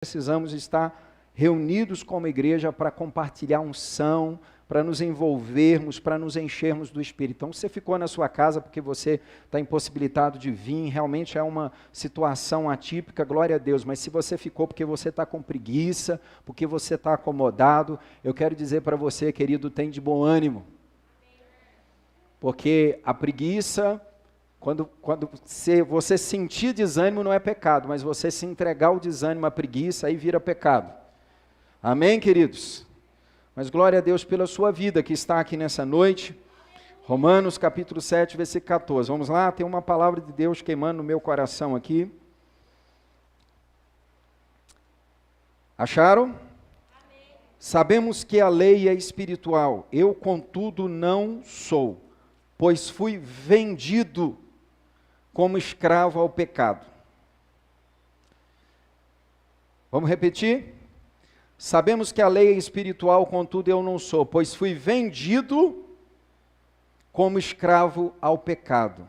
Precisamos estar reunidos como igreja para compartilhar unção, para nos envolvermos, para nos enchermos do Espírito. Então, você ficou na sua casa porque você está impossibilitado de vir, realmente é uma situação atípica, glória a Deus, mas se você ficou porque você está com preguiça, porque você está acomodado, eu quero dizer para você, querido, tem de bom ânimo. Porque a preguiça, quando você sentir desânimo não é pecado, mas você se entregar ao desânimo, à preguiça, aí vira pecado. Amém, queridos? Mas glória a Deus pela sua vida que está aqui nessa noite. Romanos capítulo 7, versículo 14. Vamos lá, tem uma palavra de Deus queimando no meu coração aqui. Acharam? Amém. Sabemos que a lei é espiritual, eu contudo não sou, pois fui vendido como escravo ao pecado. Vamos repetir? Sabemos que a lei é espiritual, contudo eu não sou, pois fui vendido como escravo ao pecado.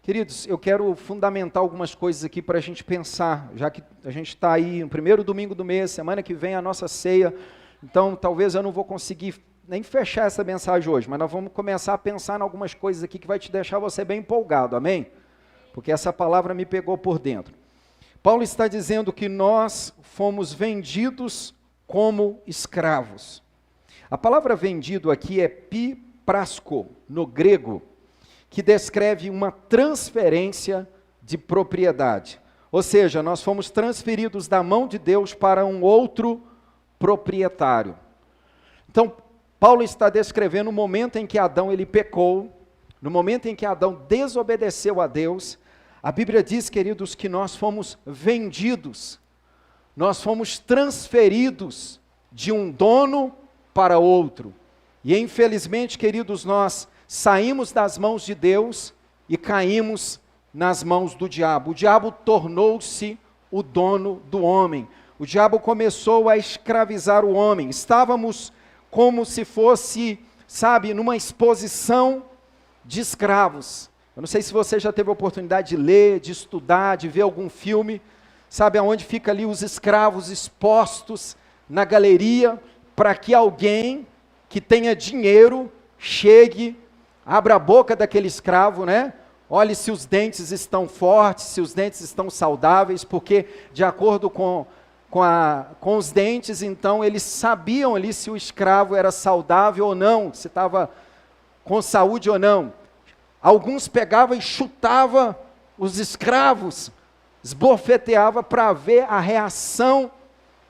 Queridos, eu quero fundamentar algumas coisas aqui para a gente pensar, já que a gente está aí no primeiro domingo do mês, semana que vem a nossa ceia, então talvez eu não vou conseguir nem fechar essa mensagem hoje, mas nós vamos começar a pensar em algumas coisas aqui que vai te deixar você bem empolgado, amém? Porque essa palavra me pegou por dentro. Paulo está dizendo que nós fomos vendidos como escravos. A palavra vendido aqui é piprasko, no grego, que descreve uma transferência de propriedade. Ou seja, nós fomos transferidos da mão de Deus para um outro proprietário. Então, Paulo está descrevendo o momento em que Adão ele pecou, no momento em que Adão desobedeceu a Deus. A Bíblia diz, queridos, que nós fomos vendidos, nós fomos transferidos de um dono para outro. E infelizmente, queridos, nós saímos das mãos de Deus e caímos nas mãos do diabo. O diabo tornou-se o dono do homem. O diabo começou a escravizar o homem. Estávamos como se fosse, sabe, numa exposição de escravos. Eu não sei se você já teve a oportunidade de ler, de estudar, de ver algum filme, sabe, aonde fica ali os escravos expostos na galeria, para que alguém que tenha dinheiro chegue, abra a boca daquele escravo, né? Olhe se os dentes estão fortes, se os dentes estão saudáveis, porque de acordo com os dentes, então eles sabiam ali se o escravo era saudável ou não, se estava com saúde ou não. Alguns pegavam e chutavam os escravos, esbofeteava para ver a reação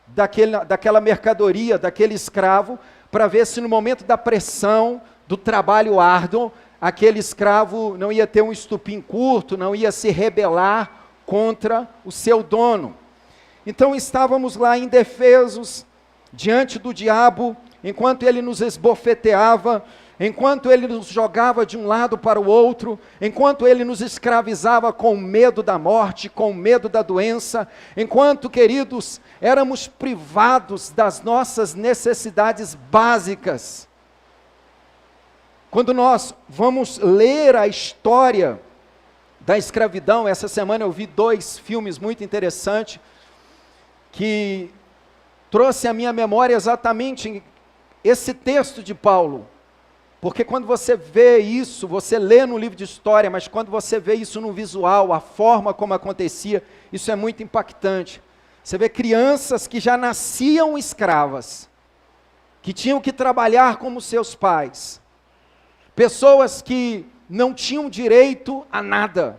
daquela mercadoria, daquele escravo, para ver se no momento da pressão, do trabalho árduo, aquele escravo não ia ter um estupim curto, não ia se rebelar contra o seu dono. Então estávamos lá indefesos, diante do diabo, enquanto ele nos esbofeteava, enquanto ele nos jogava de um lado para o outro, enquanto ele nos escravizava com medo da morte, com medo da doença, enquanto, queridos, éramos privados das nossas necessidades básicas. Quando nós vamos ler a história da escravidão, essa semana eu vi 2 filmes muito interessantes, que trouxe à minha memória exatamente esse texto de Paulo. Porque quando você vê isso, você lê no livro de história, mas quando você vê isso no visual, a forma como acontecia, isso é muito impactante. Você vê crianças que já nasciam escravas, que tinham que trabalhar como seus pais. Pessoas que não tinham direito a nada,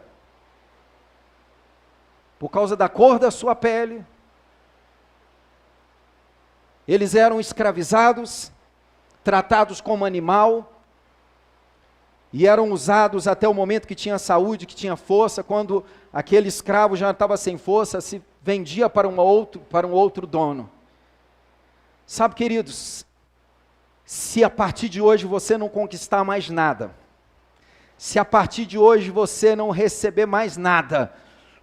por causa da cor da sua pele. Eles eram escravizados, tratados como animal, e eram usados até o momento que tinha saúde, que tinha força. Quando aquele escravo já estava sem força, se vendia para um outro dono. Sabe, queridos, se a partir de hoje você não conquistar mais nada, se a partir de hoje você não receber mais nada,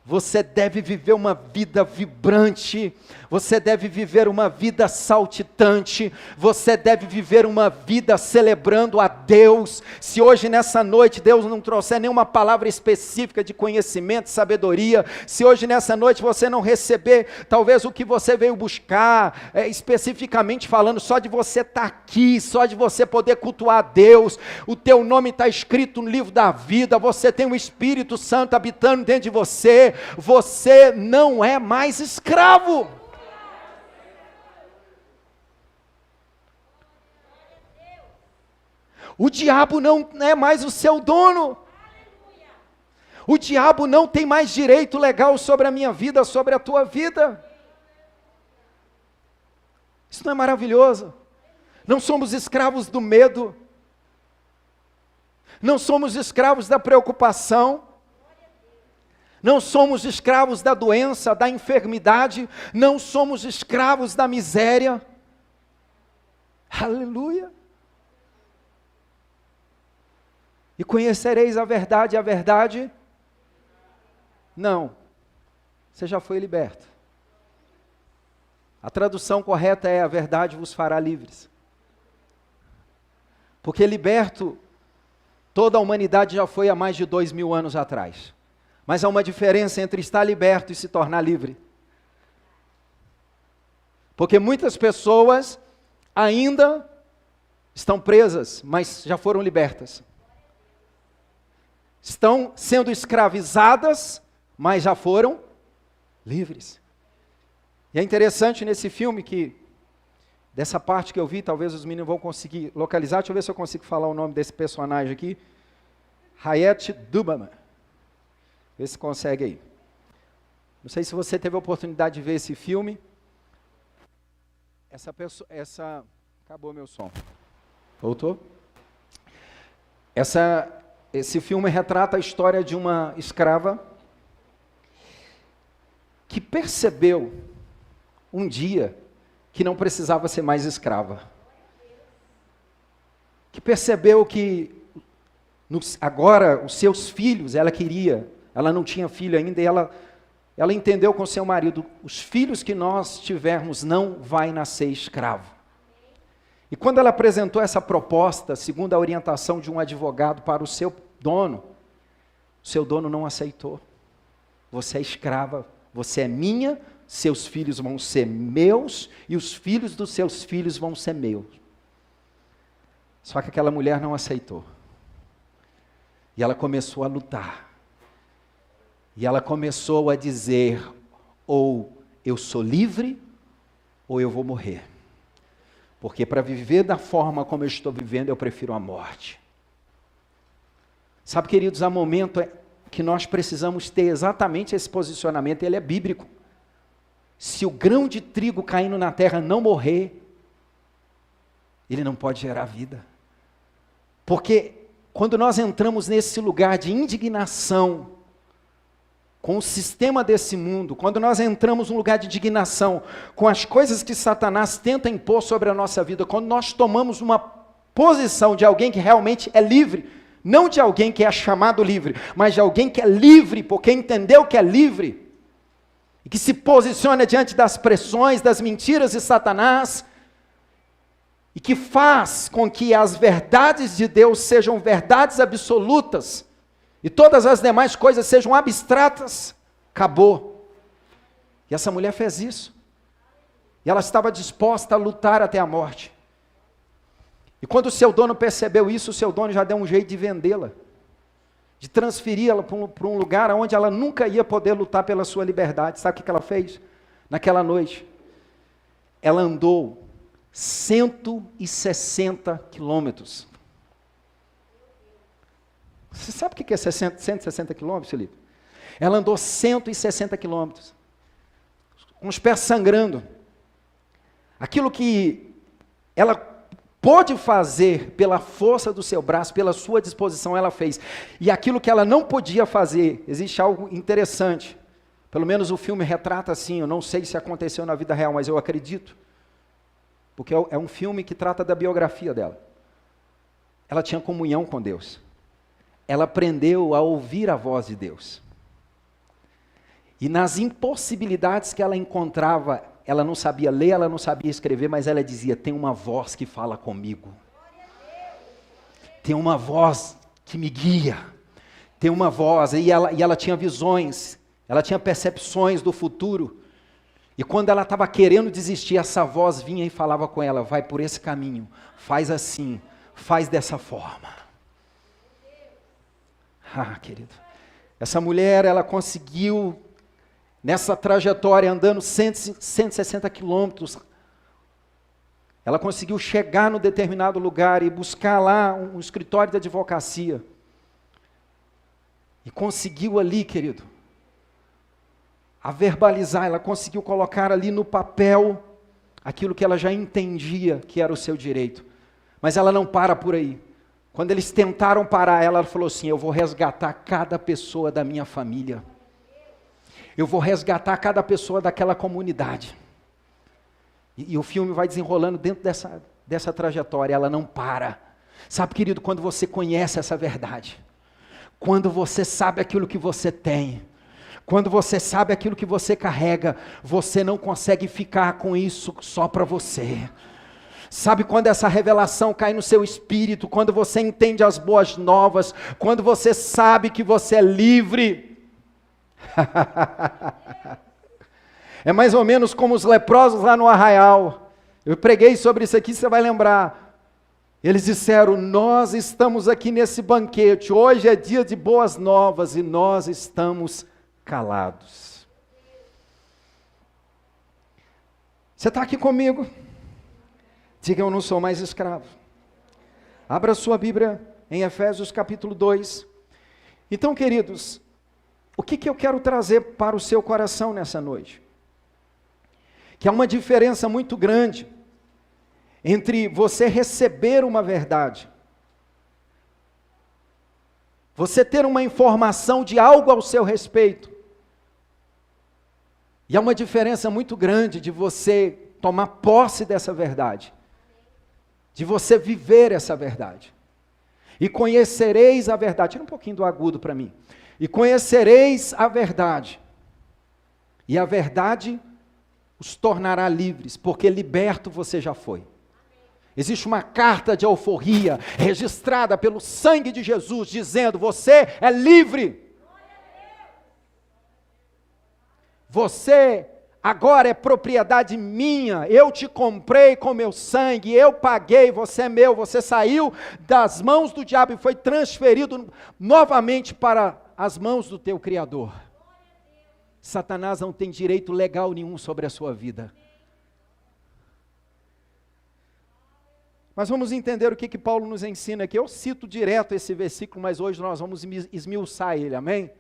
Você deve viver uma vida vibrante, você deve viver uma vida saltitante, você deve viver uma vida celebrando a Deus. Se hoje nessa noite Deus não trouxer nenhuma palavra específica de conhecimento, sabedoria, se hoje nessa noite você não receber talvez o que você veio buscar, especificamente falando, só de você estar aqui, só de você poder cultuar a Deus, o teu nome está escrito no livro da vida, você tem o Espírito Santo habitando dentro de você, você não é mais escravo. O diabo não é mais o seu dono. O diabo não tem mais direito legal sobre a minha vida, sobre a tua vida. Isso não é maravilhoso? Não somos escravos do medo. Não somos escravos da preocupação. Não somos escravos da doença, da enfermidade. Não somos escravos da miséria. Aleluia. E conhecereis a verdade. Não. Você já foi liberto. A tradução correta é: a verdade vos fará livres. Porque liberto, toda a humanidade já foi há mais de 2000 anos atrás. Mas há uma diferença entre estar liberto e se tornar livre. Porque muitas pessoas ainda estão presas, mas já foram libertas. Estão sendo escravizadas, mas já foram livres. E é interessante nesse filme que, dessa parte que eu vi, talvez os meninos vão conseguir localizar, deixa eu ver se eu consigo falar o nome desse personagem aqui, Hayat Dubama. Vê se consegue aí. Não sei se você teve a oportunidade de ver esse filme. Acabou meu som. Voltou? Esse filme retrata a história de uma escrava que percebeu um dia que não precisava ser mais escrava. Que percebeu que agora os seus filhos, ela não tinha filho ainda, e ela entendeu com seu marido: os filhos que nós tivermos não vai nascer escravo. E quando ela apresentou essa proposta, segundo a orientação de um advogado para o seu dono não aceitou. Você é escrava, você é minha, seus filhos vão ser meus, e os filhos dos seus filhos vão ser meus. Só que aquela mulher não aceitou. E ela começou a lutar. E ela começou a dizer: ou eu sou livre, ou eu vou morrer. Porque para viver da forma como eu estou vivendo, eu prefiro a morte. Sabe, queridos, há momento que nós precisamos ter exatamente esse posicionamento, ele é bíblico. Se o grão de trigo caindo na terra não morrer, ele não pode gerar vida. Porque quando nós entramos nesse lugar de indignação com o sistema desse mundo, quando nós entramos num lugar de indignação com as coisas que Satanás tenta impor sobre a nossa vida, quando nós tomamos uma posição de alguém que realmente é livre, não de alguém que é chamado livre, mas de alguém que é livre, porque entendeu que é livre, e que se posiciona diante das pressões, das mentiras de Satanás, e que faz com que as verdades de Deus sejam verdades absolutas, e todas as demais coisas sejam abstratas, acabou. E essa mulher fez isso. E ela estava disposta a lutar até a morte. E quando o seu dono percebeu isso, o seu dono já deu um jeito de vendê-la, de transferi-la para um lugar onde ela nunca ia poder lutar pela sua liberdade. Sabe o que ela fez? Naquela noite, ela andou 160 quilômetros. Você sabe o que é 160 quilômetros, Felipe? Ela andou 160 quilômetros, com os pés sangrando. Aquilo que ela pôde fazer pela força do seu braço, pela sua disposição, ela fez. E aquilo que ela não podia fazer, existe algo interessante. Pelo menos o filme retrata assim, eu não sei se aconteceu na vida real, mas eu acredito. Porque é um filme que trata da biografia dela. Ela tinha comunhão com Deus. Ela aprendeu a ouvir a voz de Deus. E nas impossibilidades que ela encontrava, ela não sabia ler, ela não sabia escrever, mas ela dizia, tem uma voz que fala comigo. Tem uma voz que me guia. Tem uma voz, e ela tinha visões, ela tinha percepções do futuro. E quando ela estava querendo desistir, essa voz vinha e falava com ela, vai por esse caminho, faz assim, faz dessa forma. Ah, querido, essa mulher, ela conseguiu, nessa trajetória, andando 160 quilômetros, ela conseguiu chegar no determinado lugar e buscar lá um escritório de advocacia. E conseguiu ali, querido, a verbalizar, ela conseguiu colocar ali no papel aquilo que ela já entendia que era o seu direito. Mas ela não para por aí. Quando eles tentaram parar, ela falou assim, eu vou resgatar cada pessoa da minha família. Eu vou resgatar cada pessoa daquela comunidade. E o filme vai desenrolando dentro dessa trajetória, ela não para. Sabe, querido, quando você conhece essa verdade, quando você sabe aquilo que você tem, quando você sabe aquilo que você carrega, você não consegue ficar com isso só para você. Sabe quando essa revelação cai no seu espírito, quando você entende as boas novas, quando você sabe que você é livre. É mais ou menos como os leprosos lá no arraial. Eu preguei sobre isso aqui, você vai lembrar. Eles disseram, nós estamos aqui nesse banquete, hoje é dia de boas novas e nós estamos calados. Você está aqui comigo? Diga, eu não sou mais escravo. Abra sua Bíblia em Efésios capítulo 2. Então, queridos, o que eu quero trazer para o seu coração nessa noite? Que há uma diferença muito grande entre você receber uma verdade, você ter uma informação de algo ao seu respeito, e há uma diferença muito grande de você tomar posse dessa verdade, de você viver essa verdade. E conhecereis a verdade. Tira um pouquinho do agudo para mim. E conhecereis a verdade, e a verdade os tornará livres, porque liberto você já foi. Existe uma carta de alforria registrada pelo sangue de Jesus, dizendo, você é livre. Você agora é propriedade minha, eu te comprei com meu sangue, eu paguei, você é meu, você saiu das mãos do diabo e foi transferido novamente para as mãos do teu Criador. Satanás não tem direito legal nenhum sobre a sua vida. Mas vamos entender o que Paulo nos ensina aqui. Eu cito direto esse versículo, mas hoje nós vamos esmiuçar ele, amém?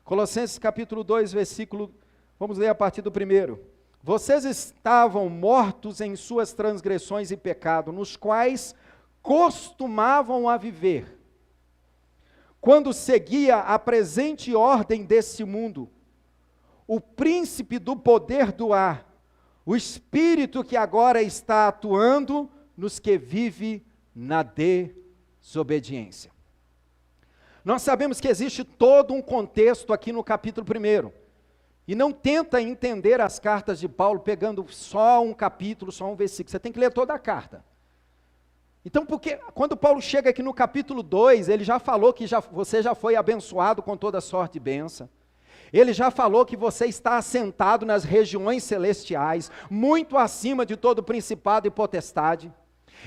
Colossenses capítulo 2, versículo, vamos ler a partir do 1. Vocês estavam mortos em suas transgressões e pecado, nos quais costumavam a viver, quando seguia a presente ordem desse mundo, o príncipe do poder do ar, o espírito que agora está atuando nos que vivem na desobediência. Nós sabemos que existe todo um contexto aqui no capítulo 1. E não tenta entender as cartas de Paulo pegando só um capítulo, só um versículo. Você tem que ler toda a carta. Então, porque quando Paulo chega aqui no capítulo 2, ele já falou que você já foi abençoado com toda sorte de bênção. Ele já falou que você está assentado nas regiões celestiais, muito acima de todo principado e potestade.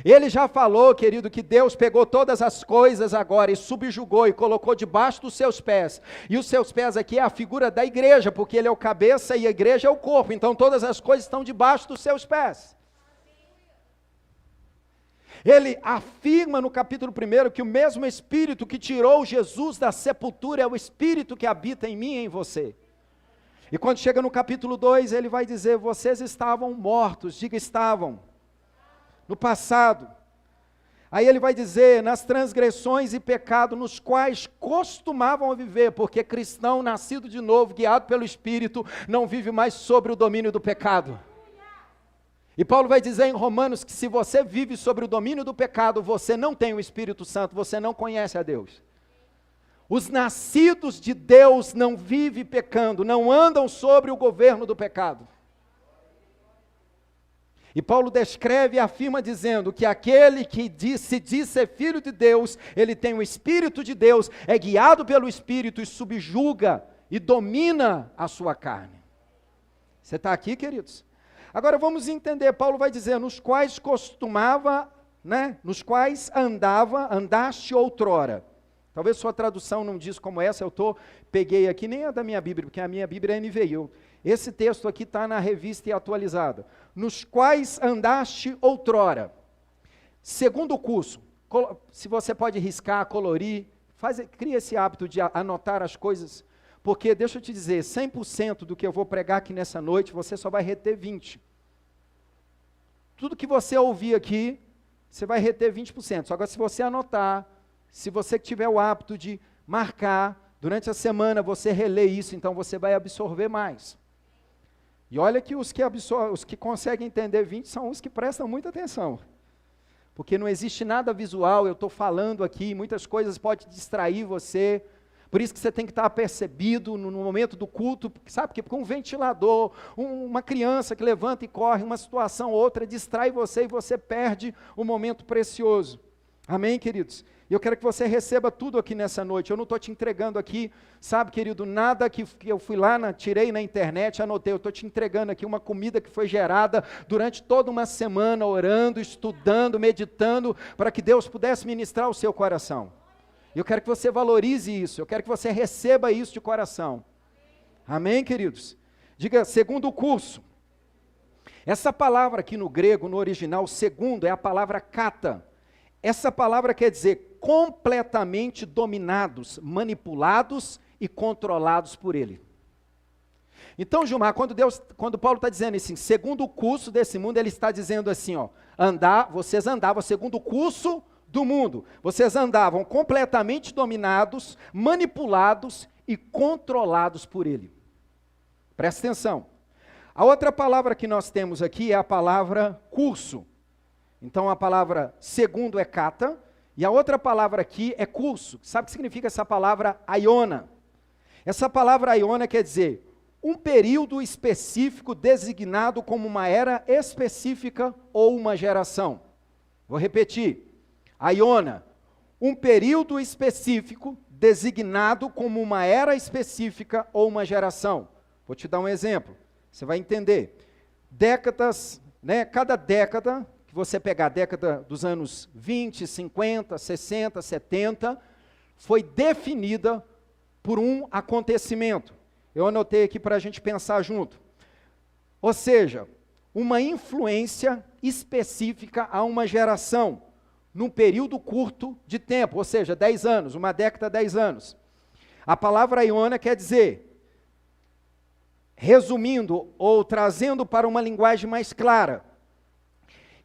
Ele já falou, querido, que Deus pegou todas as coisas agora e subjugou e colocou debaixo dos seus pés. E os seus pés aqui é a figura da igreja, porque ele é o cabeça e a igreja é o corpo. Então todas as coisas estão debaixo dos seus pés. Ele afirma no capítulo 1 que o mesmo Espírito que tirou Jesus da sepultura é o Espírito que habita em mim e em você. E quando chega no capítulo 2, ele vai dizer, vocês estavam mortos, diga estavam. No passado, aí ele vai dizer, nas transgressões e pecado nos quais costumavam viver, porque cristão nascido de novo, guiado pelo Espírito, não vive mais sobre o domínio do pecado. E Paulo vai dizer em Romanos que se você vive sobre o domínio do pecado, você não tem o Espírito Santo, você não conhece a Deus. Os nascidos de Deus não vivem pecando, não andam sobre o governo do pecado. E Paulo descreve e afirma dizendo que aquele que se diz ser filho de Deus, ele tem o Espírito de Deus, é guiado pelo Espírito e subjuga e domina a sua carne. Você está aqui, queridos? Agora vamos entender, Paulo vai dizer, nos quais costumava, nos quais andaste outrora. Talvez sua tradução não diz como essa, peguei aqui, nem a da minha Bíblia, porque a minha Bíblia é NVI. Esse texto aqui está na Revista e Atualizada. Nos quais andaste outrora. Segundo o curso, se você pode riscar, colorir, cria esse hábito de anotar as coisas, porque deixa eu te dizer, 100% do que eu vou pregar aqui nessa noite, você só vai reter 20%. Tudo que você ouvir aqui, você vai reter 20%. Só que se você anotar, se você tiver o hábito de marcar, durante a semana você relê isso, então você vai absorver mais. E olha que os que conseguem entender 20 são os que prestam muita atenção. Porque não existe nada visual, eu estou falando aqui, muitas coisas podem distrair você. Por isso que você tem que estar apercebido no momento do culto, sabe? Porque um ventilador, uma criança que levanta e corre, uma situação ou outra, distrai você e você perde um momento precioso. Amém, queridos? E eu quero que você receba tudo aqui nessa noite. Eu não estou te entregando aqui, sabe, querido, nada que eu fui lá, tirei na internet, anotei. Eu estou te entregando aqui uma comida que foi gerada durante toda uma semana, orando, estudando, meditando, para que Deus pudesse ministrar o seu coração. E eu quero que você valorize isso, eu quero que você receba isso de coração. Amém, queridos? Diga, segundo o curso. Essa palavra aqui no grego, no original, segundo, é a palavra kata. Essa palavra quer dizer completamente dominados, manipulados e controlados por ele. Então, Gilmar, quando Paulo está dizendo assim, segundo o curso desse mundo, ele está dizendo assim, vocês andavam segundo o curso do mundo, vocês andavam completamente dominados, manipulados e controlados por ele. Presta atenção. A outra palavra que nós temos aqui é a palavra curso. Então a palavra segundo é kata, e a outra palavra aqui é curso. Sabe o que significa essa palavra aiona? Essa palavra aiona quer dizer um período específico designado como uma era específica ou uma geração. Vou repetir. Aiona, um período específico designado como uma era específica ou uma geração. Vou te dar um exemplo, você vai entender. Décadas, cada década, que você pegar a década dos anos 20, 50, 60, 70, foi definida por um acontecimento. Eu anotei aqui para a gente pensar junto. Ou seja, uma influência específica a uma geração, num período curto de tempo, ou seja, 10 anos, uma década, 10 anos. A palavra aiona quer dizer, resumindo ou trazendo para uma linguagem mais clara,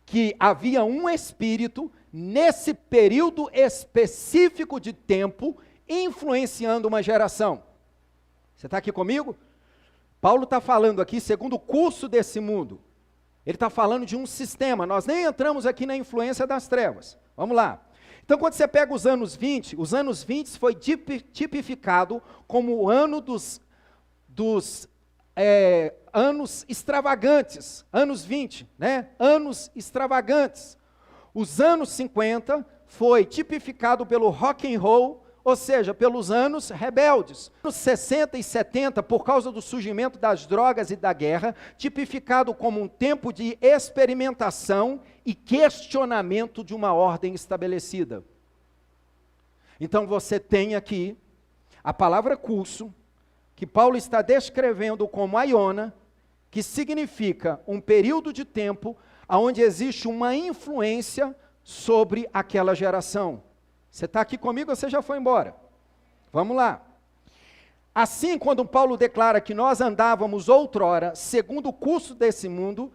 que havia um espírito nesse período específico de tempo influenciando uma geração. Você está aqui comigo? Paulo está falando aqui segundo o curso desse mundo. Ele está falando de um sistema, nós nem entramos aqui na influência das trevas. Vamos lá. Então, quando você pega os anos 20 foi tipificado como o ano dos anos extravagantes, anos 20, anos extravagantes. Os anos 50 foi tipificado pelo rock and roll, ou seja, pelos anos rebeldes. Os 60 e 70, por causa do surgimento das drogas e da guerra, tipificado como um tempo de experimentação e questionamento de uma ordem estabelecida. Então você tem aqui a palavra curso, que Paulo está descrevendo como aiona, que significa um período de tempo onde existe uma influência sobre aquela geração. Você está aqui comigo ou você já foi embora? Vamos lá. Assim, quando Paulo declara que nós andávamos outrora, segundo o curso desse mundo,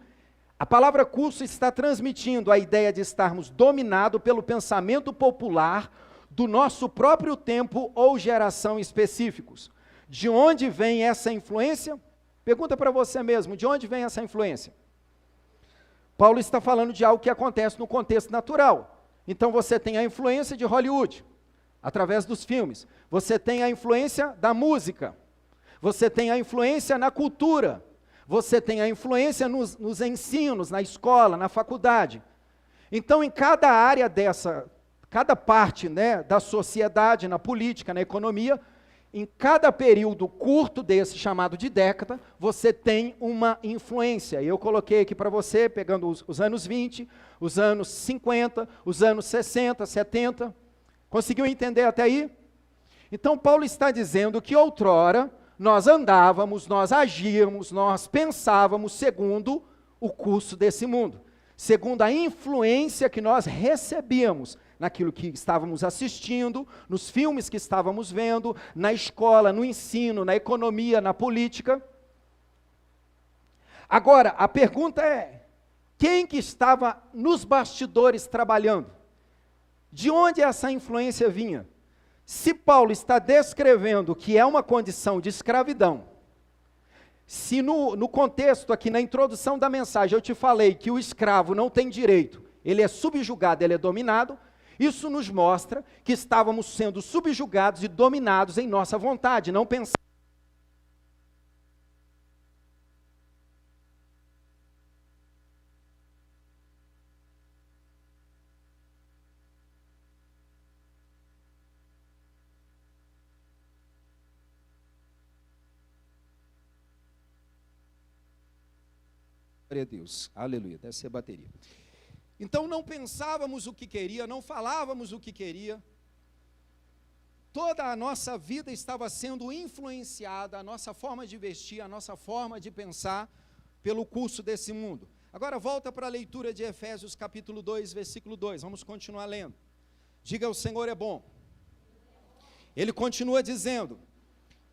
a palavra curso está transmitindo a ideia de estarmos dominados pelo pensamento popular do nosso próprio tempo ou geração específicos. De onde vem essa influência? Pergunta para você mesmo, de onde vem essa influência? Paulo está falando de algo que acontece no contexto natural. Então você tem a influência de Hollywood. através dos filmes. Você tem a influência da música. Você tem a influência na cultura. Você tem a influência nos ensinos, na escola, na faculdade. Então, em cada área cada parte, né, da sociedade, na política, na economia, em cada período curto desse, chamado de década, você tem uma influência. Eu coloquei aqui para você, pegando os anos 20, os anos 50, os anos 60, 70. Conseguiu entender até aí? Então, Paulo está dizendo que outrora nós andávamos, nós agíamos, nós pensávamos segundo o curso desse mundo, segundo a influência que nós recebíamos naquilo que estávamos assistindo, nos filmes que estávamos vendo, na escola, no ensino, na economia, na política. Agora, a pergunta é, quem que estava nos bastidores trabalhando? De onde essa influência vinha? Se Paulo está descrevendo que é uma condição de escravidão, se no contexto aqui, na introdução da mensagem, eu te falei que o escravo não tem direito, ele é subjugado, ele é dominado, isso nos mostra que estávamos sendo subjugados e dominados em nossa vontade, não pensando. Glória a Deus, aleluia, deve ser bateria. Então não pensávamos o que queria, não falávamos o que queria, toda a nossa vida estava sendo influenciada, a nossa forma de vestir, a nossa forma de pensar, pelo curso desse mundo. Agora volta para a leitura de Efésios capítulo 2, versículo 2, vamos continuar lendo. Diga, o Senhor é bom. Ele continua dizendo,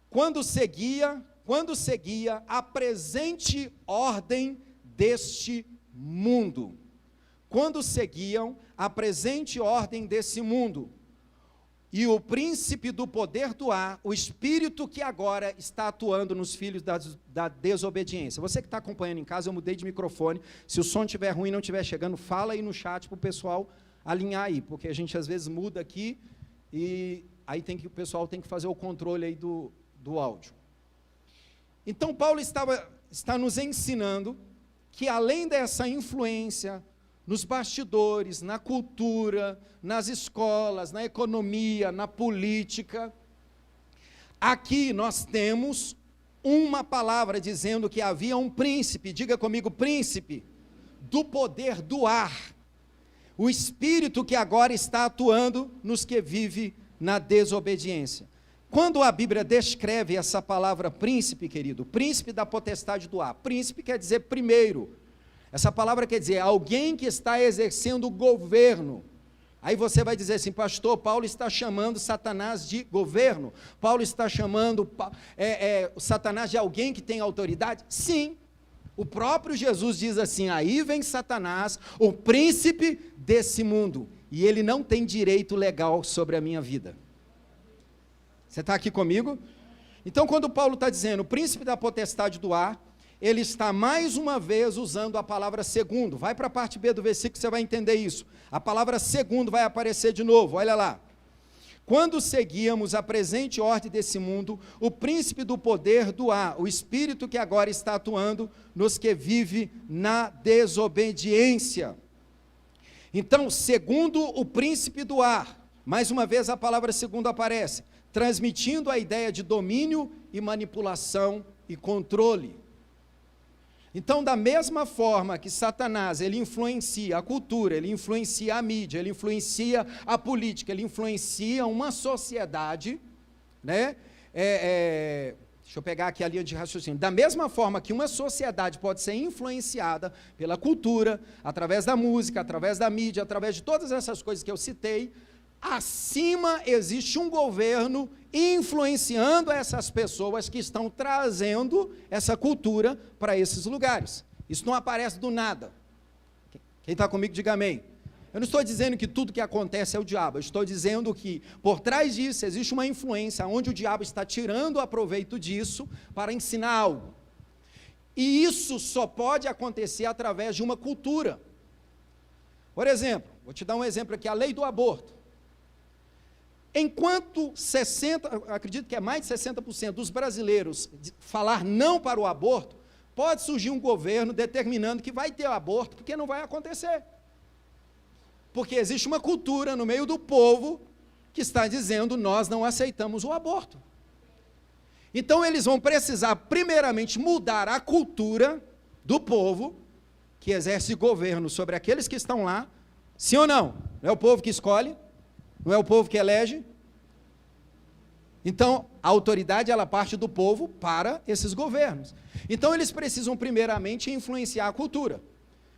quando seguia a presente ordem deste mundo. Quando seguiam a presente ordem desse mundo, e o príncipe do poder do ar, o espírito que agora está atuando nos filhos da desobediência. Você que está acompanhando em casa, eu mudei de microfone, se o som estiver ruim, não estiver chegando, fala aí no chat para o pessoal alinhar aí, porque a gente às vezes muda aqui, e aí o pessoal tem que fazer o controle aí do áudio. Então Paulo está nos ensinando que além dessa influência, nos bastidores, na cultura, nas escolas, na economia, na política, aqui nós temos uma palavra dizendo que havia um príncipe, diga comigo, príncipe, do poder do ar, o espírito que agora está atuando nos que vivem na desobediência. Quando a Bíblia descreve essa palavra príncipe, querido, príncipe da potestade do ar, príncipe quer dizer primeiro. Essa palavra quer dizer alguém que está exercendo governo. Aí você vai dizer assim, pastor, Paulo está chamando Satanás de governo? Paulo está chamando Satanás de alguém que tem autoridade? Sim. O próprio Jesus diz assim, aí vem Satanás, o príncipe desse mundo, e ele não tem direito legal sobre a minha vida. Você está aqui comigo? Então, quando Paulo está dizendo, o príncipe da potestade do ar, ele está mais uma vez usando a palavra segundo. Vai para a parte B do versículo, você vai entender isso. A palavra segundo vai aparecer de novo, olha lá. Quando seguíamos a presente ordem desse mundo, o príncipe do poder do ar, o espírito que agora está atuando nos que vive na desobediência. Então, segundo o príncipe do ar, mais uma vez a palavra segundo aparece, transmitindo a ideia de domínio e manipulação e controle. Então, da mesma forma que Satanás, ele influencia a cultura, ele influencia a mídia, ele influencia a política, ele influencia uma sociedade, né? Deixa eu pegar aqui a linha de raciocínio. Da mesma forma que uma sociedade pode ser influenciada pela cultura, através da música, através da mídia, através de todas essas coisas que eu citei, acima existe um governo influenciando essas pessoas que estão trazendo essa cultura para esses lugares. Isso não aparece do nada. Quem está comigo, diga amém. Eu não estou dizendo que tudo que acontece é o diabo, eu estou dizendo que por trás disso existe uma influência, onde o diabo está tirando a proveito disso para ensinar algo. E isso só pode acontecer através de uma cultura. Por exemplo, vou te dar um exemplo aqui, a lei do aborto. Enquanto 60%, acredito que é mais de 60% dos brasileiros falar não para o aborto, pode surgir um governo determinando que vai ter aborto, porque não vai acontecer. Porque existe uma cultura no meio do povo que está dizendo, nós não aceitamos o aborto. Então eles vão precisar, primeiramente, mudar a cultura do povo, que exerce governo sobre aqueles que estão lá, sim ou não? Não é o povo que escolhe? Não é o povo que elege? Então, a autoridade, ela parte do povo para esses governos. Então, eles precisam, primeiramente, influenciar a cultura.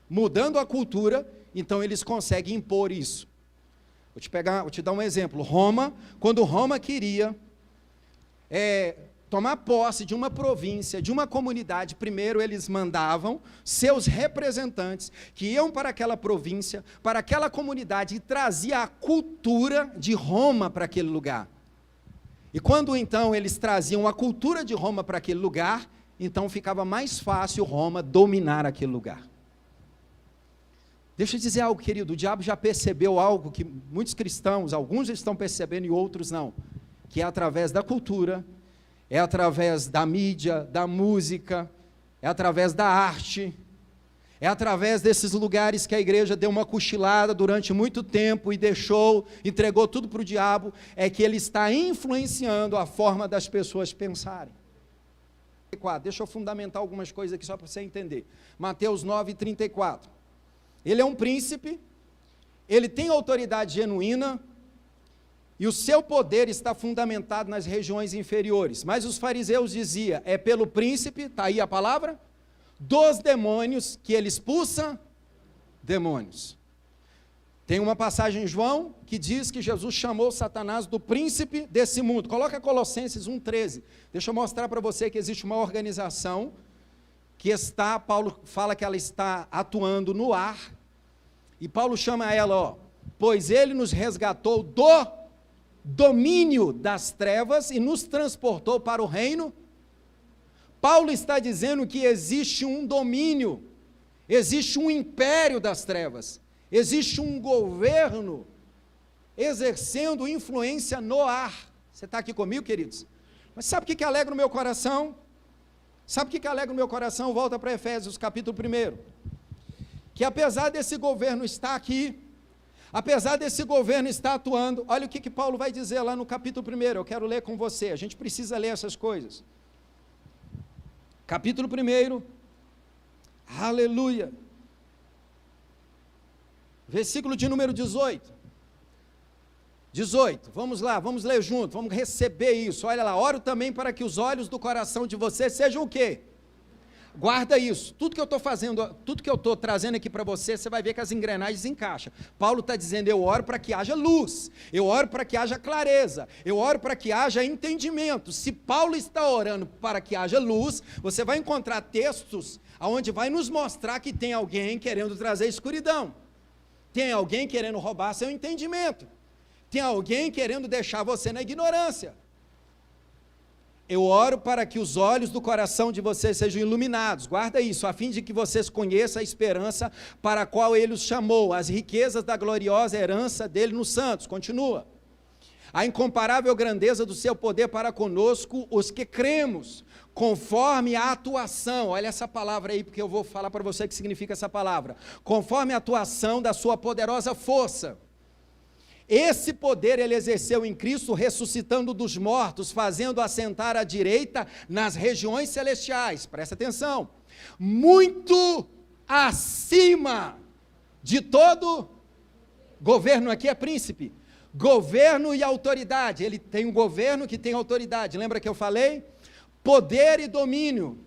Mudando a cultura, então, eles conseguem impor isso. Vou te dar um exemplo. Roma, quando Roma queria tomar posse de uma província, de uma comunidade, primeiro eles mandavam seus representantes, que iam para aquela província, para aquela comunidade, e trazia a cultura de Roma para aquele lugar. E quando então eles traziam a cultura de Roma para aquele lugar, então ficava mais fácil Roma dominar aquele lugar. Deixa eu dizer algo, querido, o diabo já percebeu algo que muitos cristãos, alguns estão percebendo e outros não, que é através da cultura, é através da mídia, da música, é através da arte, é através desses lugares que a igreja deu uma cochilada durante muito tempo e entregou tudo para o diabo, é que ele está influenciando a forma das pessoas pensarem. Deixa eu fundamentar algumas coisas aqui só para você entender. Mateus 9:34. Ele é um príncipe, ele tem autoridade genuína, e o seu poder está fundamentado nas regiões inferiores. Mas os fariseus diziam, é pelo príncipe, está aí a palavra, dos demônios que ele expulsa demônios. Tem uma passagem em João que diz que Jesus chamou Satanás do príncipe desse mundo. Coloca Colossenses 1:13. Deixa eu mostrar para você que existe uma organização que Paulo fala que ela está atuando no ar, e Paulo chama ela, pois ele nos resgatou do domínio das trevas e nos transportou para o reino. Paulo está dizendo que existe um domínio, existe um império das trevas, existe um governo exercendo influência no ar. Você está aqui comigo, queridos? Mas sabe o que alegra o meu coração? Sabe o que alegra o meu coração? Volta para Efésios capítulo 1. Que apesar desse governo estar aqui, apesar desse governo estar atuando, olha o que Paulo vai dizer lá no capítulo 1, eu quero ler com você, a gente precisa ler essas coisas. Capítulo 1, aleluia, versículo de número 18, vamos lá, vamos ler junto, vamos receber isso, olha lá, oro também para que os olhos do coração de vocês sejam o quê? Guarda isso, tudo que eu estou fazendo, tudo que eu estou trazendo aqui para você, você vai ver que as engrenagens encaixam. Paulo está dizendo, eu oro para que haja luz, eu oro para que haja clareza, eu oro para que haja entendimento. Se Paulo está orando para que haja luz, você vai encontrar textos onde vai nos mostrar que tem alguém querendo trazer escuridão, tem alguém querendo roubar seu entendimento, tem alguém querendo deixar você na ignorância. Eu oro para que os olhos do coração de vocês sejam iluminados, guarda isso, a fim de que vocês conheçam a esperança para a qual Ele os chamou, as riquezas da gloriosa herança dele nos santos, continua, a incomparável grandeza do seu poder para conosco, os que cremos, conforme a atuação, olha essa palavra aí, porque eu vou falar para você o que significa essa palavra, conforme a atuação da sua poderosa força. Esse poder ele exerceu em Cristo, ressuscitando dos mortos, fazendo assentar à direita nas regiões celestiais, presta atenção, muito acima de todo governo, aqui é príncipe, governo e autoridade, ele tem um governo que tem autoridade, lembra que eu falei? Poder e domínio,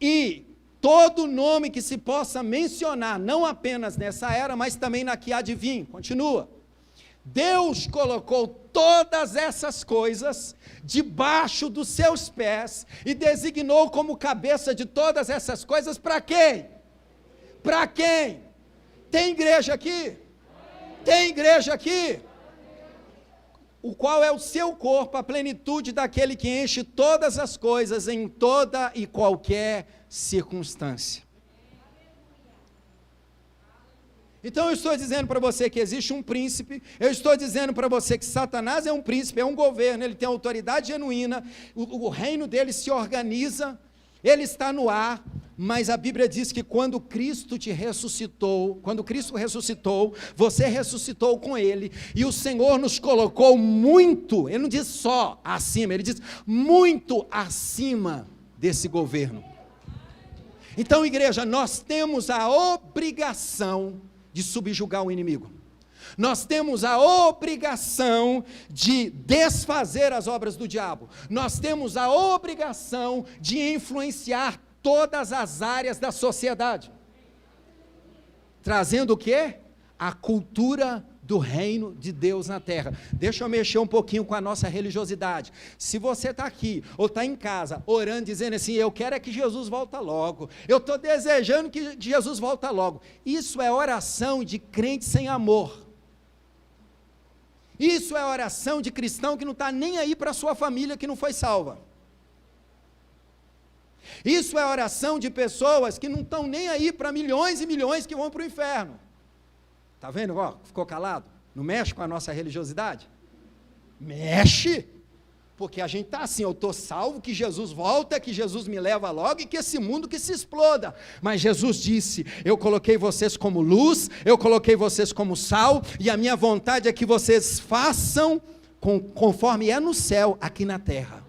e todo nome que se possa mencionar, não apenas nessa era, mas também na que há de vir, continua. Deus colocou todas essas coisas debaixo dos seus pés e designou como cabeça de todas essas coisas para quem? Para quem? Tem igreja aqui? Tem igreja aqui? O qual é o seu corpo, a plenitude daquele que enche todas as coisas em toda e qualquer circunstância. Então eu estou dizendo para você que existe um príncipe, eu estou dizendo para você que Satanás é um príncipe, é um governo, ele tem autoridade genuína, o reino dele se organiza, ele está no ar, mas a Bíblia diz que quando Cristo ressuscitou, você ressuscitou com ele, e o Senhor nos colocou muito, ele não diz só acima, ele diz muito acima desse governo. Então, igreja, nós temos a obrigação de subjugar o inimigo. Nós temos a obrigação de desfazer as obras do diabo. Nós temos a obrigação de influenciar todas as áreas da sociedade. Trazendo o quê? A cultura do reino de Deus na terra. Deixa eu mexer um pouquinho com a nossa religiosidade. Se você está aqui, ou está em casa, orando, dizendo assim, eu quero é que Jesus volta logo, eu estou desejando que Jesus volta logo, isso é oração de crente sem amor. Isso é oração de cristão que não está nem aí para a sua família que não foi salva. Isso é oração de pessoas que não estão nem aí para milhões e milhões que vão para o inferno. Está vendo? Ó, ficou calado? Não mexe com a nossa religiosidade? Mexe! Porque a gente está assim, eu estou salvo, que Jesus volta, que Jesus me leva logo e que esse mundo que se exploda. Mas Jesus disse, eu coloquei vocês como luz, eu coloquei vocês como sal, e a minha vontade é que vocês façam conforme é no céu, aqui na terra.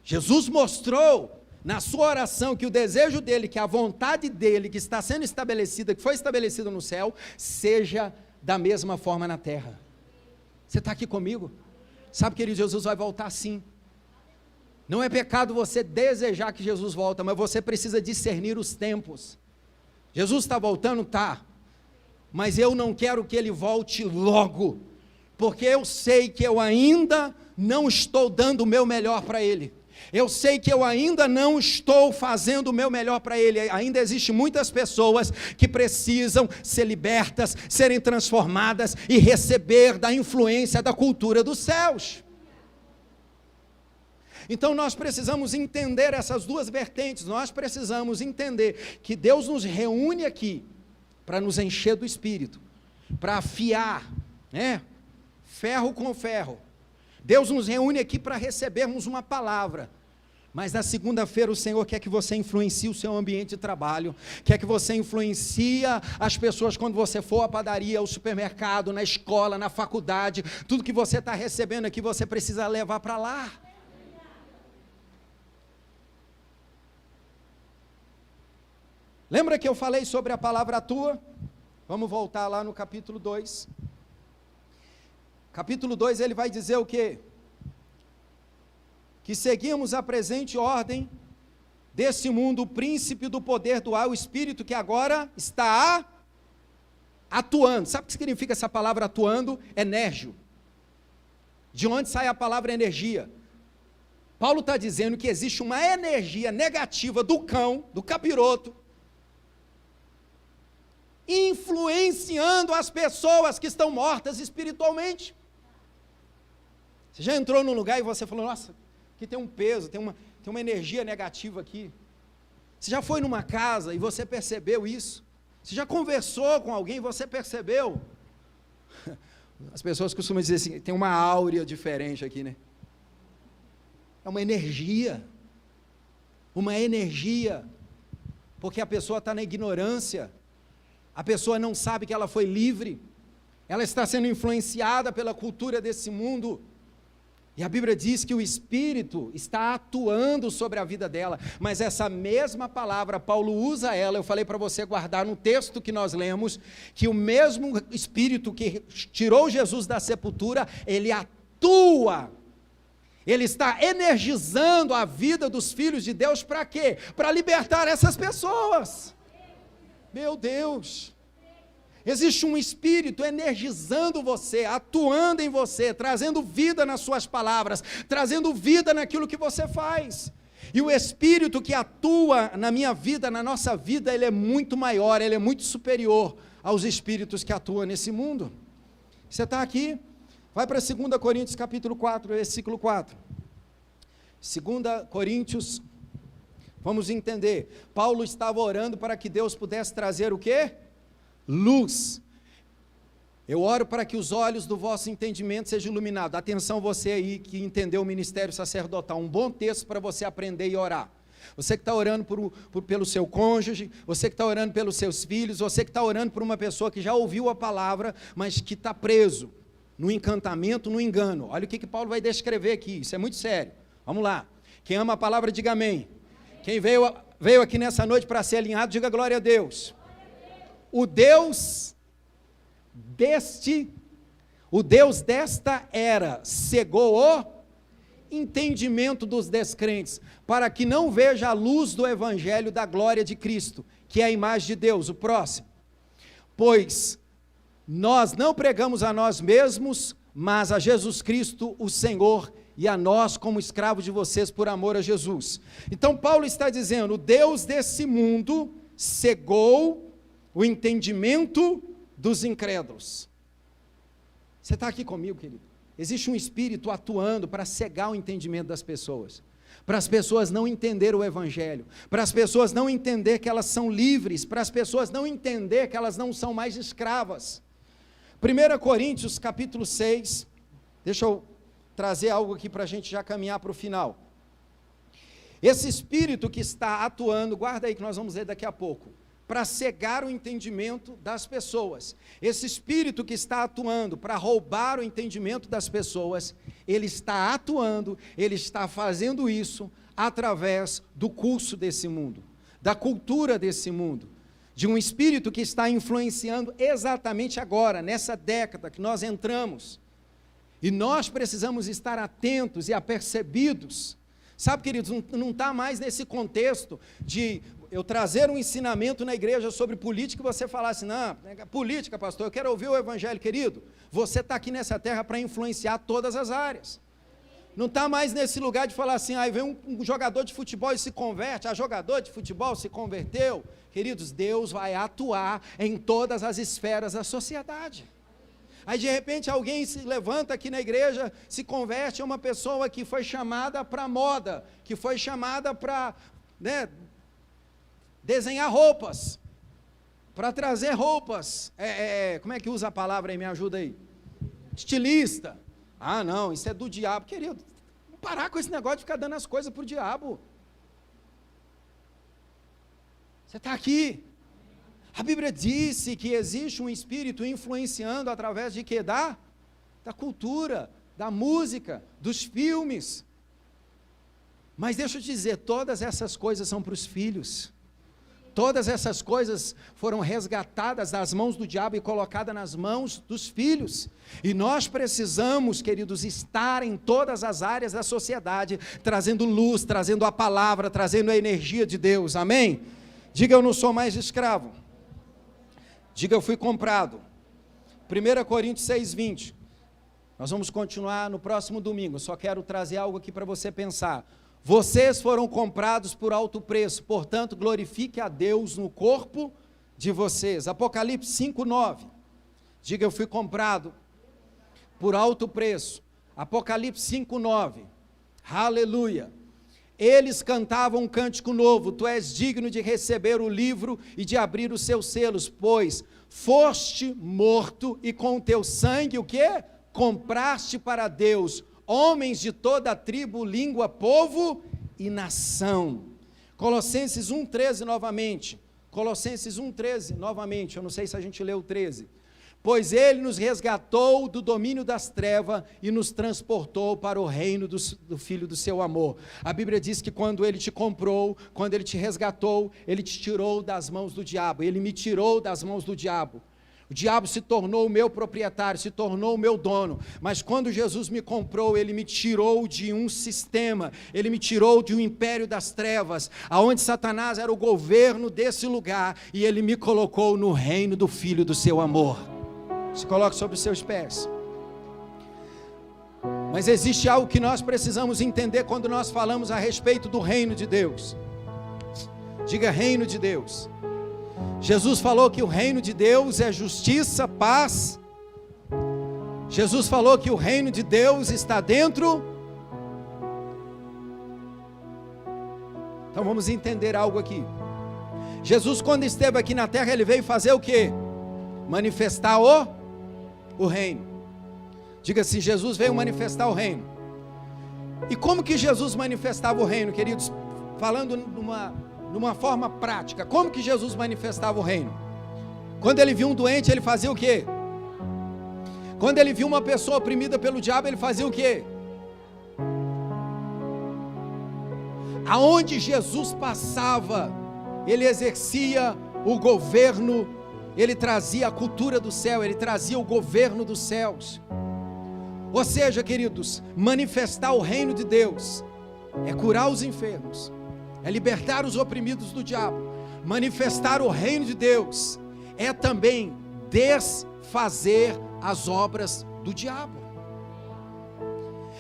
Jesus mostrou na sua oração que o desejo dele, que a vontade dele, que está sendo estabelecida, que foi estabelecida no céu, seja da mesma forma na terra. Você está aqui comigo? Sabe, querido, Jesus vai voltar sim. Não é pecado você desejar que Jesus volta, mas você precisa discernir os tempos. Jesus está voltando? Tá. Mas eu não quero que ele volte logo, porque eu sei que eu ainda não estou dando o meu melhor para ele. Eu sei que eu ainda não estou fazendo o meu melhor para ele, ainda existem muitas pessoas que precisam ser libertas, serem transformadas e receber da influência da cultura dos céus. Então nós precisamos entender essas duas vertentes, nós precisamos entender que Deus nos reúne aqui para nos encher do Espírito, para afiar, ferro com ferro. Deus nos reúne aqui para recebermos uma palavra, mas na segunda-feira o Senhor quer que você influencie o seu ambiente de trabalho, quer que você influencie as pessoas quando você for à padaria, ao supermercado, na escola, na faculdade, tudo que você está recebendo aqui você precisa levar para lá. Lembra que eu falei sobre a palavra atua? Vamos voltar lá no capítulo 2. Capítulo 2 ele vai dizer o quê? Que seguimos a presente ordem desse mundo, o príncipe do poder do ar, o espírito que agora está atuando. Sabe o que significa essa palavra atuando? Enérgio. De onde sai a palavra energia? Paulo está dizendo que existe uma energia negativa do cão, do capiroto, influenciando as pessoas que estão mortas espiritualmente. Você já entrou num lugar e você falou, nossa, aqui tem um peso, tem uma energia negativa aqui. Você já foi numa casa e você percebeu isso? Você já conversou com alguém e você percebeu? As pessoas costumam dizer assim, tem uma áurea diferente aqui, né? É uma energia, porque a pessoa está na ignorância, a pessoa não sabe que ela foi livre, ela está sendo influenciada pela cultura desse mundo, e a Bíblia diz que o Espírito está atuando sobre a vida dela, mas essa mesma palavra, Paulo usa ela, eu falei para você guardar no texto que nós lemos, que o mesmo Espírito que tirou Jesus da sepultura, ele atua, ele está energizando a vida dos filhos de Deus para quê? Para libertar essas pessoas. Meu Deus! Existe um Espírito energizando você, atuando em você, trazendo vida nas suas palavras, trazendo vida naquilo que você faz. E o Espírito que atua na minha vida, na nossa vida, ele é muito maior, ele é muito superior aos espíritos que atuam nesse mundo. Você está aqui? Vai para 2 Coríntios capítulo 4, versículo 4. 2 Coríntios, vamos entender. Paulo estava orando para que Deus pudesse trazer o quê? luz. Eu oro para que os olhos do vosso entendimento sejam iluminados. Atenção você aí que entendeu o ministério sacerdotal, um bom texto para você aprender e orar. Você que está orando pelo seu cônjuge, você que está orando pelos seus filhos, você que está orando por uma pessoa que já ouviu a palavra, mas que está preso no encantamento, no engano. Olha o que Paulo vai descrever aqui, isso é muito sério. Vamos lá. Quem ama a palavra, diga amém. Quem veio aqui nessa noite para ser alinhado, diga glória a Deus. O Deus desta era cegou o entendimento dos descrentes, para que não veja a luz do evangelho da glória de Cristo, que é a imagem de Deus. O próximo. Pois nós não pregamos a nós mesmos, mas a Jesus Cristo, o Senhor, e a nós como escravos de vocês por amor a Jesus. Então Paulo está dizendo, o Deus desse mundo cegou o entendimento dos incrédulos. Você está aqui comigo, querido? Existe um espírito atuando para cegar o entendimento das pessoas, para as pessoas não entenderem o evangelho, para as pessoas não entenderem que elas são livres, para as pessoas não entenderem que elas não são mais escravas. 1 Coríntios capítulo 6, deixa eu trazer algo aqui para a gente já caminhar para o final. Esse espírito que está atuando, guarda aí que nós vamos ler daqui a pouco, para cegar o entendimento das pessoas. Esse espírito que está atuando para roubar o entendimento das pessoas, ele está atuando, ele está fazendo isso através do curso desse mundo, da cultura desse mundo, de um espírito que está influenciando exatamente agora, nessa década que nós entramos. E nós precisamos estar atentos e apercebidos. Sabe, queridos, não está mais nesse contexto de eu trazer um ensinamento na igreja sobre política e você falar assim, não, política, pastor, eu quero ouvir o evangelho, querido. Você está aqui nessa terra para influenciar todas as áreas. Não está mais nesse lugar de falar assim, aí vem um jogador de futebol e se converte, a jogador de futebol se converteu. Queridos, Deus vai atuar em todas as esferas da sociedade. Aí de repente alguém se levanta aqui na igreja, se converte a uma pessoa que foi chamada para moda, que foi chamada para, desenhar roupas, para trazer roupas, como é que usa a palavra aí, me ajuda aí? Estilista. Ah não, isso é do diabo, querido, vamos parar com esse negócio de ficar dando as coisas para o diabo. Você está aqui. A Bíblia disse que existe um espírito influenciando através de quê? Da cultura, da música, dos filmes. Mas deixa eu te dizer, todas essas coisas são para os filhos. Todas essas coisas foram resgatadas das mãos do diabo e colocadas nas mãos dos filhos. E nós precisamos, queridos, estar em todas as áreas da sociedade, trazendo luz, trazendo a palavra, trazendo a energia de Deus. Amém? Diga, eu não sou mais escravo. Diga, eu fui comprado. 1 Coríntios 6:20. Nós vamos continuar no próximo domingo. Eu só quero trazer algo aqui para você pensar. Vocês foram comprados por alto preço, portanto, glorifique a Deus no corpo de vocês. Apocalipse 5:9. Diga, eu fui comprado por alto preço. Apocalipse 5:9. Aleluia. Eles cantavam um cântico novo, tu és digno de receber o livro e de abrir os seus selos, pois foste morto e com o teu sangue o quê? Compraste para Deus homens de toda a tribo, língua, povo e nação. Colossenses 1:13 novamente. Colossenses 1:13 novamente, eu não sei se a gente leu o 13. Pois ele nos resgatou do domínio das trevas e nos transportou para o reino do Filho do seu amor. A Bíblia diz que quando ele te comprou, quando ele te resgatou, ele te tirou das mãos do diabo, ele me tirou das mãos do diabo. O diabo se tornou o meu proprietário, se tornou o meu dono, mas quando Jesus me comprou, ele me tirou de um sistema, ele me tirou de um império das trevas, aonde Satanás era o governo desse lugar, e ele me colocou no reino do Filho do seu amor. Se coloque sobre os seus pés. Mas existe algo que nós precisamos entender quando nós falamos a respeito do reino de Deus. Diga, reino de Deus. Jesus falou que o reino de Deus é justiça, paz. Jesus falou que o reino de Deus está dentro. Então vamos entender algo aqui. Jesus, quando esteve aqui na terra, ele veio fazer o quê? Manifestar o reino. Diga assim, Jesus veio manifestar o reino. E como que Jesus manifestava o reino, queridos? Falando numa forma prática, como que Jesus manifestava o reino? Quando ele viu um doente, ele fazia o quê? Quando ele viu uma pessoa oprimida pelo diabo, ele fazia o quê? Aonde Jesus passava, ele exercia o governo, ele trazia a cultura do céu, ele trazia o governo dos céus. Ou seja, queridos, manifestar o reino de Deus é curar os enfermos, é libertar os oprimidos do diabo. Manifestar o reino de Deus é também desfazer as obras do diabo.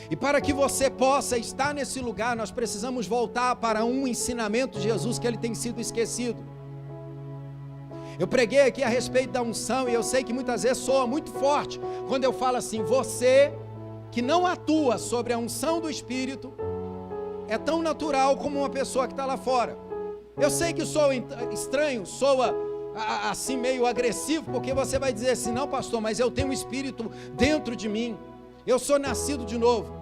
E para que você possa estar nesse lugar, nós precisamos voltar para um ensinamento de Jesus que ele tem sido esquecido. Eu preguei aqui a respeito da unção, e eu sei que muitas vezes soa muito forte quando eu falo assim: você que não atua sobre a unção do Espírito é tão natural como uma pessoa que está lá fora. Eu sei que soa estranho, soa assim meio agressivo, porque você vai dizer assim: não, pastor, mas eu tenho um Espírito dentro de mim, eu sou nascido de novo.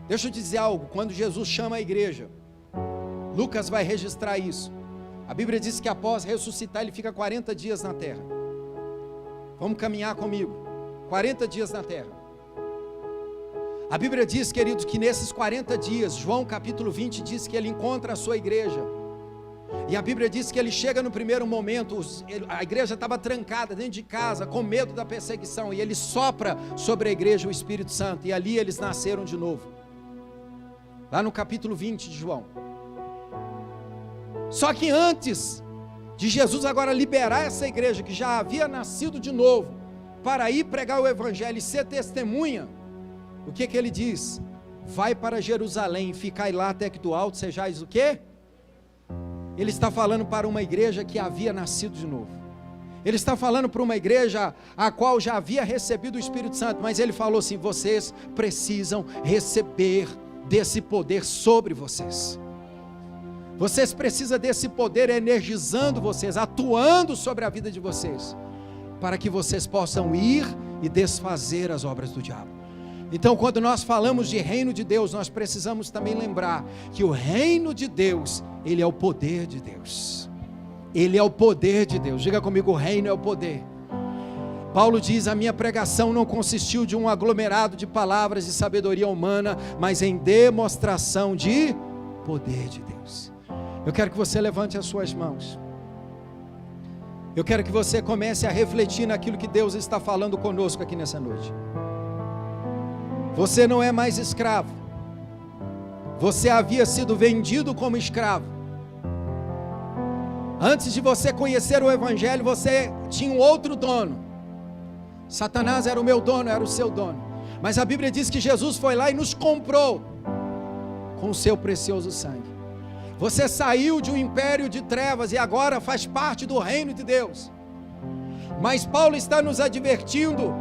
Deixa eu dizer algo, quando Jesus chama a igreja, Lucas vai registrar isso. A Bíblia diz que após ressuscitar, ele fica 40 dias na terra. Vamos caminhar comigo, 40 dias na terra. A Bíblia diz, queridos, que nesses 40 dias, João capítulo 20 diz que ele encontra a sua igreja. E a Bíblia diz que ele chega no primeiro momento, a igreja estava trancada dentro de casa, com medo da perseguição, e ele sopra sobre a igreja o Espírito Santo, e ali eles nasceram de novo. Lá no capítulo 20 de João. Só que antes de Jesus agora liberar essa igreja, que já havia nascido de novo, para ir pregar o evangelho e ser testemunha, o que ele diz? Vai para Jerusalém, ficai lá até que do alto sejais o quê? Ele está falando para uma igreja que havia nascido de novo. Ele está falando para uma igreja a qual já havia recebido o Espírito Santo, mas ele falou assim: vocês precisam receber desse poder sobre vocês. Vocês precisam desse poder energizando vocês, atuando sobre a vida de vocês, para que vocês possam ir e desfazer as obras do diabo. Então, quando nós falamos de reino de Deus, nós precisamos também lembrar que o reino de Deus, ele é o poder de Deus. Ele é o poder de Deus. Diga comigo, o reino é o poder. Paulo diz: a minha pregação não consistiu de um aglomerado de palavras de sabedoria humana, mas em demonstração de poder de Deus. Eu quero que você levante as suas mãos. Eu quero que você comece a refletir naquilo que Deus está falando conosco aqui nessa noite. Você não é mais escravo. Você havia sido vendido como escravo. Antes de você conhecer o evangelho, você tinha um outro dono. Satanás era o meu dono, era o seu dono. Mas a Bíblia diz que Jesus foi lá e nos comprou com o seu precioso sangue. Você saiu de um império de trevas e agora faz parte do reino de Deus. Mas Paulo está nos advertindo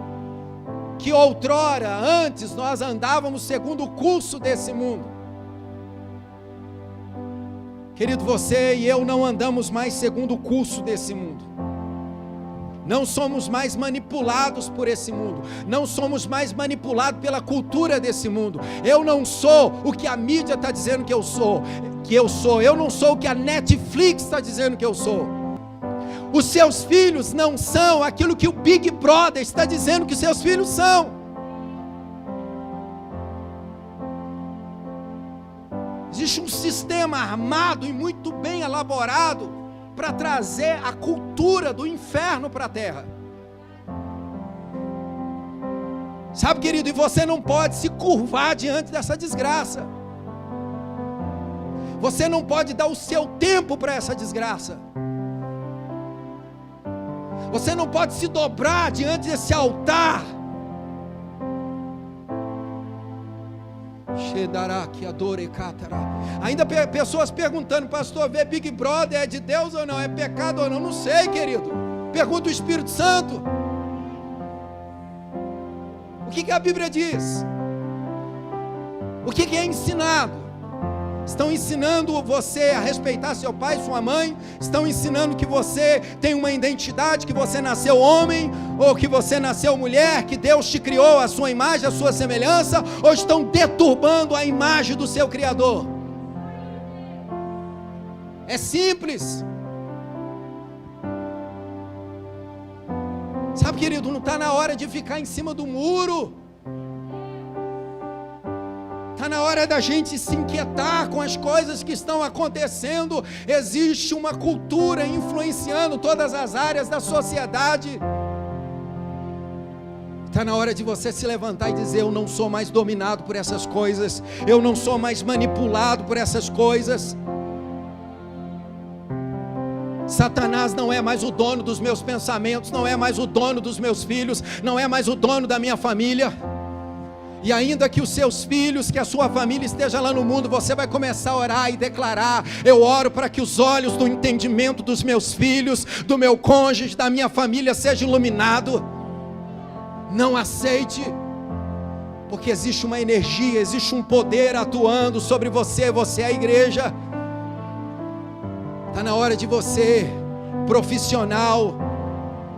que outrora, antes, nós andávamos segundo o curso desse mundo. Querido, você e eu não andamos mais segundo o curso desse mundo. Não somos mais manipulados por esse mundo. Não somos mais manipulados pela cultura desse mundo. Eu não sou o que a mídia está dizendo que eu sou. Eu não sou o que a Netflix está dizendo que eu sou. Os seus filhos não são aquilo que o Big Brother está dizendo que os seus filhos são. Existe um sistema armado e muito bem elaborado para trazer a cultura do inferno para a terra. Sabe, querido, e você não pode se curvar diante dessa desgraça. Você não pode dar o seu tempo para essa desgraça. Você não pode se dobrar diante desse altar. Ainda pessoas perguntando: pastor, ver Big Brother é de Deus ou não? É pecado ou não? Não sei, querido. Pergunta o Espírito Santo. O que a Bíblia diz? O que é ensinado? Estão ensinando você a respeitar seu pai e sua mãe? Estão ensinando que você tem uma identidade, que você nasceu homem ou que você nasceu mulher, que Deus te criou à sua imagem, à sua semelhança? Ou estão deturbando a imagem do seu Criador? É simples. Sabe, querido, não está na hora de ficar em cima do muro. Está na hora da gente se inquietar com as coisas que estão acontecendo. Existe uma cultura influenciando todas as áreas da sociedade. Está na hora de você se levantar e dizer: eu não sou mais dominado por essas coisas, eu não sou mais manipulado por essas coisas. Satanás não é mais o dono dos meus pensamentos, não é mais o dono dos meus filhos, não é mais o dono da minha família. E ainda que os seus filhos, que a sua família esteja lá no mundo, você vai começar a orar e declarar: eu oro para que os olhos do entendimento dos meus filhos, do meu cônjuge, da minha família sejam iluminados. Não aceite, porque existe uma energia, existe um poder atuando sobre você, você é a igreja. Está na hora de você, profissional,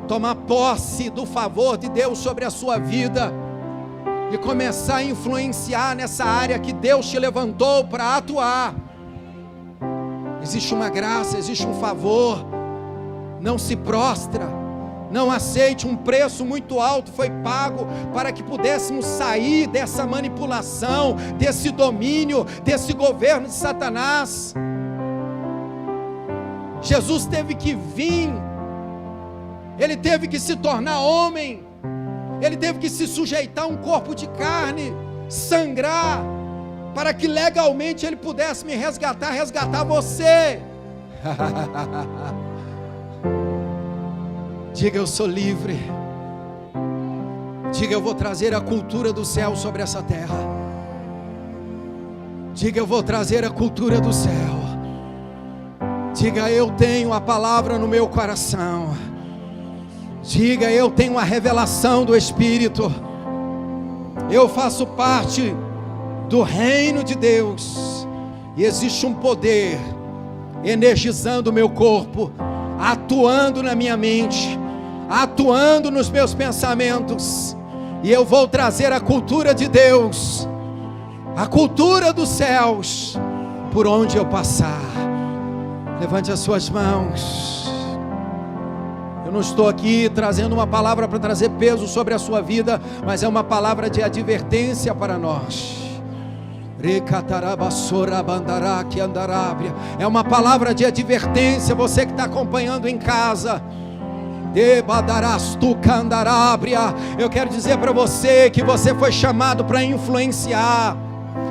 tomar posse do favor de Deus sobre a sua vida e começar a influenciar nessa área que Deus te levantou para atuar. Existe uma graça, existe um favor. Não se prostra, não aceite. Um preço muito alto foi pago para que pudéssemos sair dessa manipulação, desse domínio, desse governo de Satanás. Jesus teve que vir, Ele teve que se tornar homem, Ele teve que se sujeitar a um corpo de carne, sangrar, para que legalmente Ele pudesse me resgatar, resgatar você. Diga: eu sou livre. Diga: eu vou trazer a cultura do céu sobre essa terra. Diga: eu vou trazer a cultura do céu. Diga: eu tenho a palavra no meu coração. Diga: eu tenho a revelação do Espírito. Eu faço parte do reino de Deus. E existe um poder energizando o meu corpo, atuando na minha mente, atuando nos meus pensamentos. E eu vou trazer a cultura de Deus, a cultura dos céus, por onde eu passar. Levante as suas mãos. Eu não estou aqui trazendo uma palavra para trazer peso sobre a sua vida, mas é uma palavra de advertência para nós. É uma palavra de advertência. Você que está acompanhando em casa, eu quero dizer para você que você foi chamado para influenciar.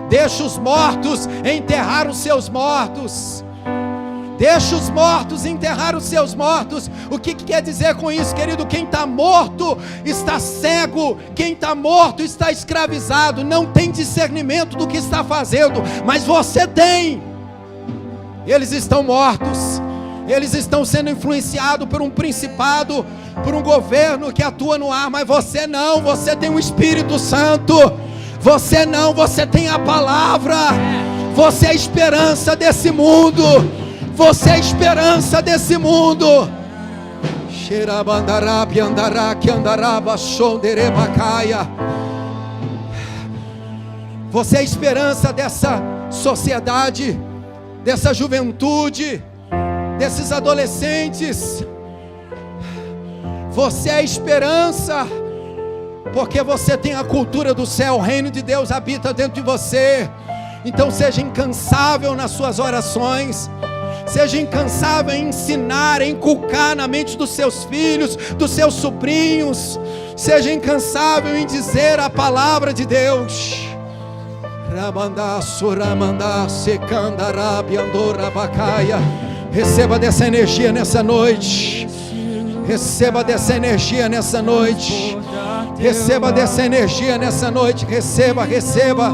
Deixa os mortos enterrar os seus mortos. Deixa os mortos enterrar os seus mortos. O que quer dizer com isso, querido? Quem está morto está cego. Quem está morto está escravizado. Não tem discernimento do que está fazendo. Mas você tem. Eles estão mortos. Eles estão sendo influenciados por um principado, por um governo que atua no ar. Mas você não. Você tem o Espírito Santo. Você não. Você tem a palavra. Você é a esperança desse mundo. Você é a esperança desse mundo. Você é a esperança dessa sociedade, dessa juventude, desses adolescentes. Você é a esperança, porque você tem a cultura do céu. O reino de Deus habita dentro de você. Então seja incansável nas suas orações. Seja incansável em ensinar, em inculcar na mente dos seus filhos, dos seus sobrinhos. Seja incansável em dizer a palavra de Deus. Receba dessa energia nessa noite. Receba dessa energia nessa noite. Receba dessa energia nessa noite. Receba, receba.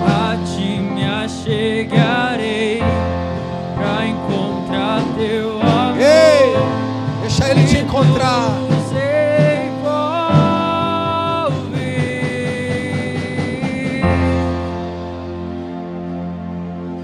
A ti me achegarei pra encontrar teu amor. Ei, deixa Ele te encontrar.